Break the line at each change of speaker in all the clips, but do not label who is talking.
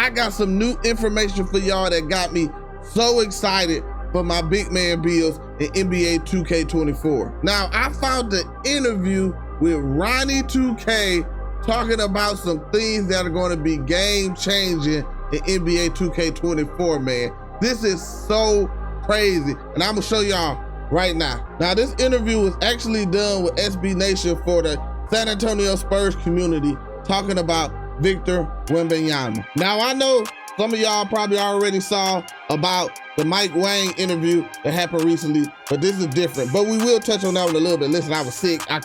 I got some new information for y'all that got me so excited for my big man bills in NBA 2K24. Now, I found the interview with Ronnie 2K talking about some things that are going to be game changing in NBA 2K24, man. This is so crazy, and I'm gonna show y'all right now. Now, this interview was actually done with SB Nation for the San Antonio Spurs community, talking about Victor Wembanyama. Now, I know some of y'all probably already saw about the Mike Wang interview that happened recently, but this is different. But we will touch on that one a little bit. Listen, I was sick. I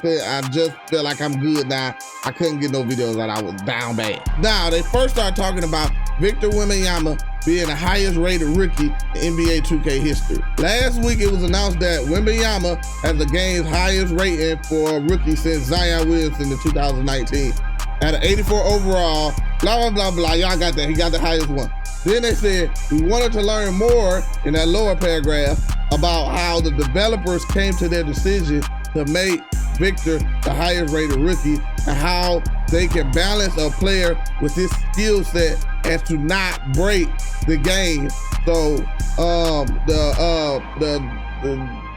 just feel like I'm good now. I couldn't get no videos out. I was down bad. Now, they first started talking about Victor Wembanyama being the highest rated rookie in NBA 2K history. Last week, it was announced that Wembanyama has the game's highest rating for a rookie since Zion Williamson in 2019. At an 84 overall, blah, blah, blah, blah. Y'all got that. He got the highest one. Then they said, we wanted to learn more in that lower paragraph about how the developers came to their decision to make Victor the highest rated rookie and how they can balance a player with his skill set as to not break the game. So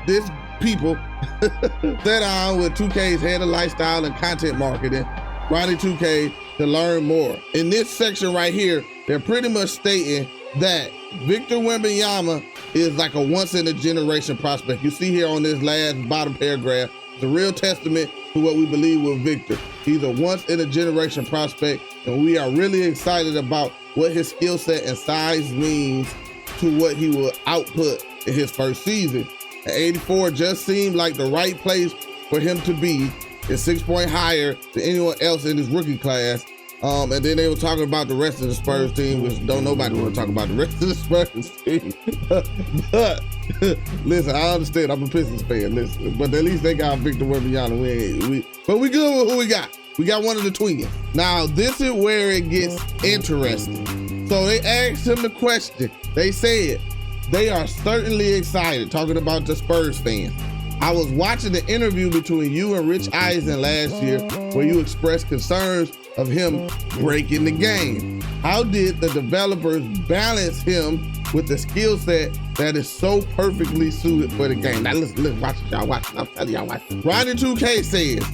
this people sat down with 2K's head of lifestyle and content marketing, Ronnie 2K, to learn more. In this section right here, they're pretty much stating that Victor Wembanyama is like a once-in-a-generation prospect. You see here on this last bottom paragraph, it's a real testament to what we believe with Victor. He's a once-in-a-generation prospect, and we are really excited about what his skill set and size means to what he will output in his first season. At 84 just seemed like the right place for him to be. It's 6 points higher than anyone else in his rookie class. And then they were talking about the rest of the Spurs team, which don't nobody want to talk about the rest of the Spurs team. But listen, I understand. I'm a Pistons fan. Listen, but at least they got Victor Wembanyama. But we good with who we got. We got one of the twins. Now, this is where it gets interesting. So they asked him the question. They said they are certainly excited, talking about the Spurs fans. I was watching the interview between you and Rich Eisen last year where you expressed concerns of him breaking the game. How did the developers balance him with the skill set that is so perfectly suited for the game? Now listen, watch it, y'all, watch it. I'm telling y'all, watch it. Ronnie 2K says,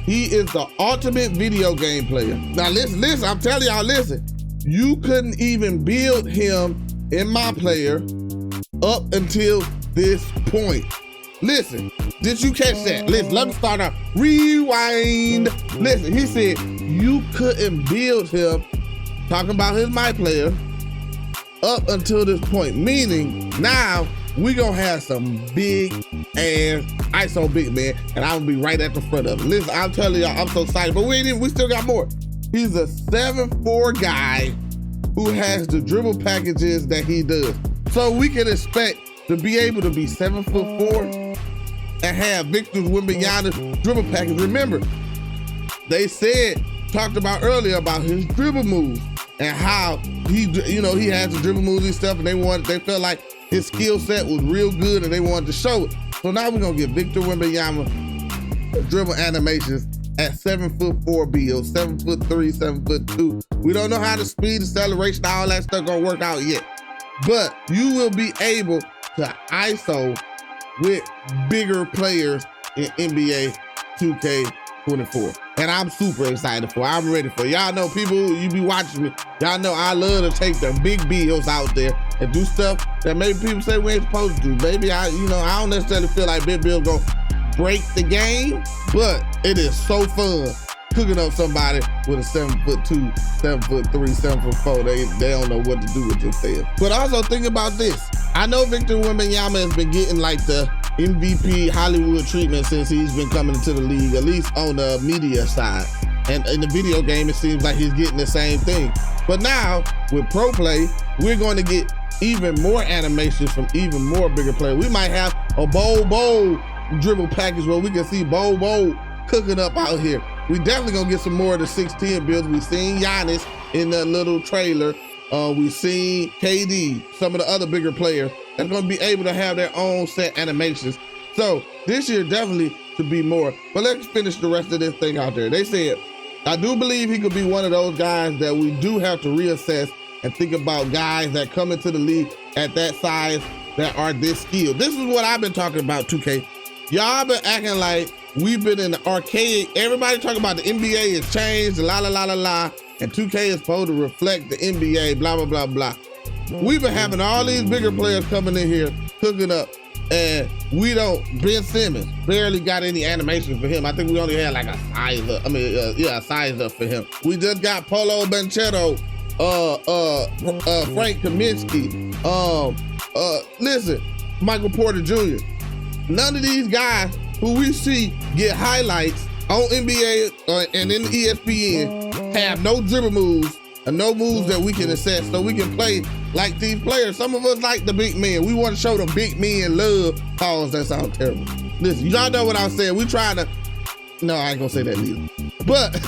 he is the ultimate video game player. Now listen, I'm telling y'all, listen. You couldn't even build him in my player up until this point. Listen, did you catch that? Listen, let me start out. Rewind. Listen, he said you couldn't build him, talking about his my player, up until this point. Meaning now we gonna have some big ass ISO big man, and I'm gonna be right at the front of it. Listen, I'm telling y'all, I'm so excited, but we still got more. He's a 7'4" guy who has the dribble packages that he does. So we can expect to be able to be 7'4" and have Victor Wembanyama's dribble package. Remember, they talked about earlier about his dribble moves and how he has the dribble moves and stuff, and they felt like his skill set was real good and they wanted to show it. So now we're gonna get Victor Wembanyama dribble animations at 7'4" bills, 7'3", 7'2". We don't know how the speed, acceleration, all that stuff gonna work out yet. But you will be able to ISO with bigger players in NBA 2K24. And I'm super excited for it. I'm ready for it. Y'all know, people, you be watching me, y'all know I love to take the big bills out there and do stuff that maybe people say we ain't supposed to do. Maybe I don't necessarily feel like big bills gonna break the game, but it is so fun cooking up somebody with a 7'2", 7'3", 7'4". They don't know what to do with themselves. But also think about this. I know Victor Wembanyama has been getting like the MVP Hollywood treatment since he's been coming into the league, at least on the media side. And in the video game, it seems like he's getting the same thing. But now with Pro Play, we're going to get even more animations from even more bigger players. We might have a Bo dribble package where we can see Bo cooking up out here. We definitely gonna get some more of the 6'10" builds. We've seen Giannis in that little trailer. We've seen KD, some of the other bigger players that's gonna be able to have their own set animations. So this year definitely should be more. But let's finish the rest of this thing out there. They said, I do believe he could be one of those guys that we do have to reassess and think about guys that come into the league at that size that are this skilled. This is what I've been talking about, 2K. Y'all been acting like we've been in the arcade. Everybody talking about the NBA has changed, la la la la la, and 2K is supposed to reflect the NBA, blah, blah, blah, blah. We've been having all these bigger players coming in here, cooking up, and we don't, Ben Simmons barely got any animations for him. I think we only had like a size up, a size up for him. We just got Polo Banchero, Frank Kaminsky, listen, Michael Porter Jr. None of these guys who we see get highlights on NBA and in ESPN have no dribble moves and no moves that we can assess so we can play like these players. Some of us like the big men. We want to show the big men love. Pause, that sounds terrible. Listen, y'all know what I'm saying. We trying to, no, I ain't gonna say that either. But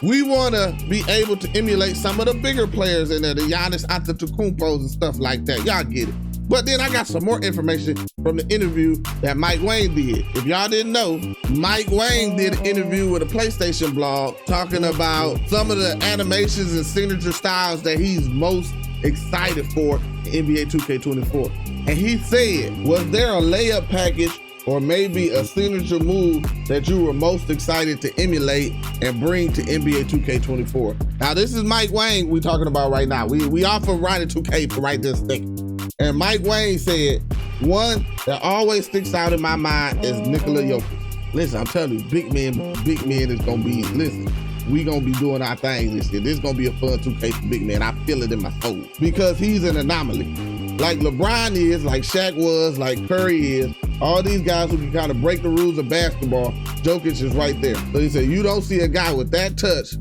we want to be able to emulate some of the bigger players in there, the Giannis Antetokounmpos and stuff like that. Y'all get it. But then I got some more information from the interview that Mike Wang did. If y'all didn't know, Mike Wang did an interview with a PlayStation blog talking about some of the animations and signature styles that he's most excited for in NBA 2K24. And he said, was there a layup package or maybe a signature move that you were most excited to emulate and bring to NBA 2K24? Now, this is Mike Wang we talking about right now. We off of Ronnie 2K for right this second. And Mike Wang said, one that always sticks out in my mind is Nikola Jokic. Listen, I'm telling you, big men is gonna be, listen, we gonna be doing our thing this year. This is gonna be a fun 2K for big men. I feel it in my soul because he's an anomaly. Like LeBron is, like Shaq was, like Curry is, all these guys who can kind of break the rules of basketball, Jokic is right there. So he said, you don't see a guy with that touch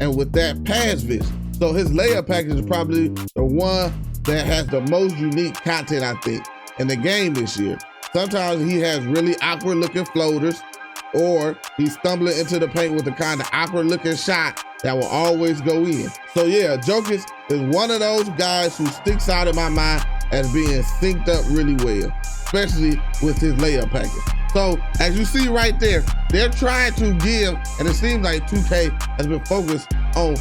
and with that pass vision. So his layup package is probably the one that has the most unique content, I think, in the game this year. Sometimes he has really awkward looking floaters, or he's stumbling into the paint with a kind of awkward looking shot that will always go in. So yeah, Jokic is one of those guys who sticks out in my mind as being synced up really well, especially with his layup package. So as you see right there, they're trying to give, and it seems like 2K has been focused on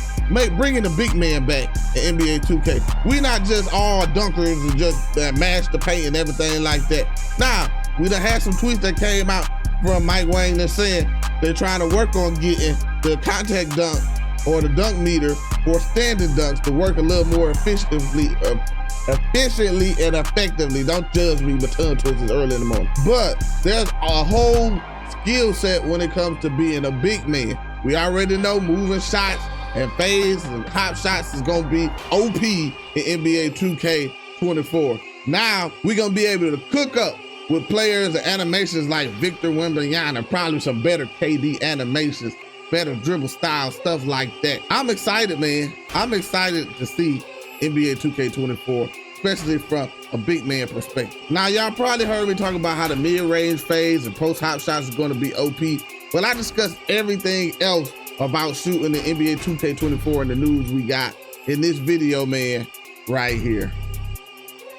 bringing the big man back in NBA 2K. We not just all dunkers and just mash the paint and everything like that. Now, we done had some tweets that came out from Mike Wang that saying they're trying to work on getting the contact dunk or the dunk meter for standing dunks to work a little more efficiently and effectively. Don't judge me with tongue twisters early in the morning. But there's a whole skill set when it comes to being a big man. We already know moving shots and fades and hop shots is gonna be OP in NBA 2K24. Now we're gonna be able to cook up with players and animations like Victor Wembanyama, probably some better KD animations, better dribble style, stuff like that. I'm excited, man. I'm excited to see NBA 2K24, especially from a big man perspective. Now, y'all probably heard me talk about how the mid-range fades and post hop shots is gonna be OP. Well, I discussed everything else about shooting the NBA 2K24 and the news we got in this video, man, right here.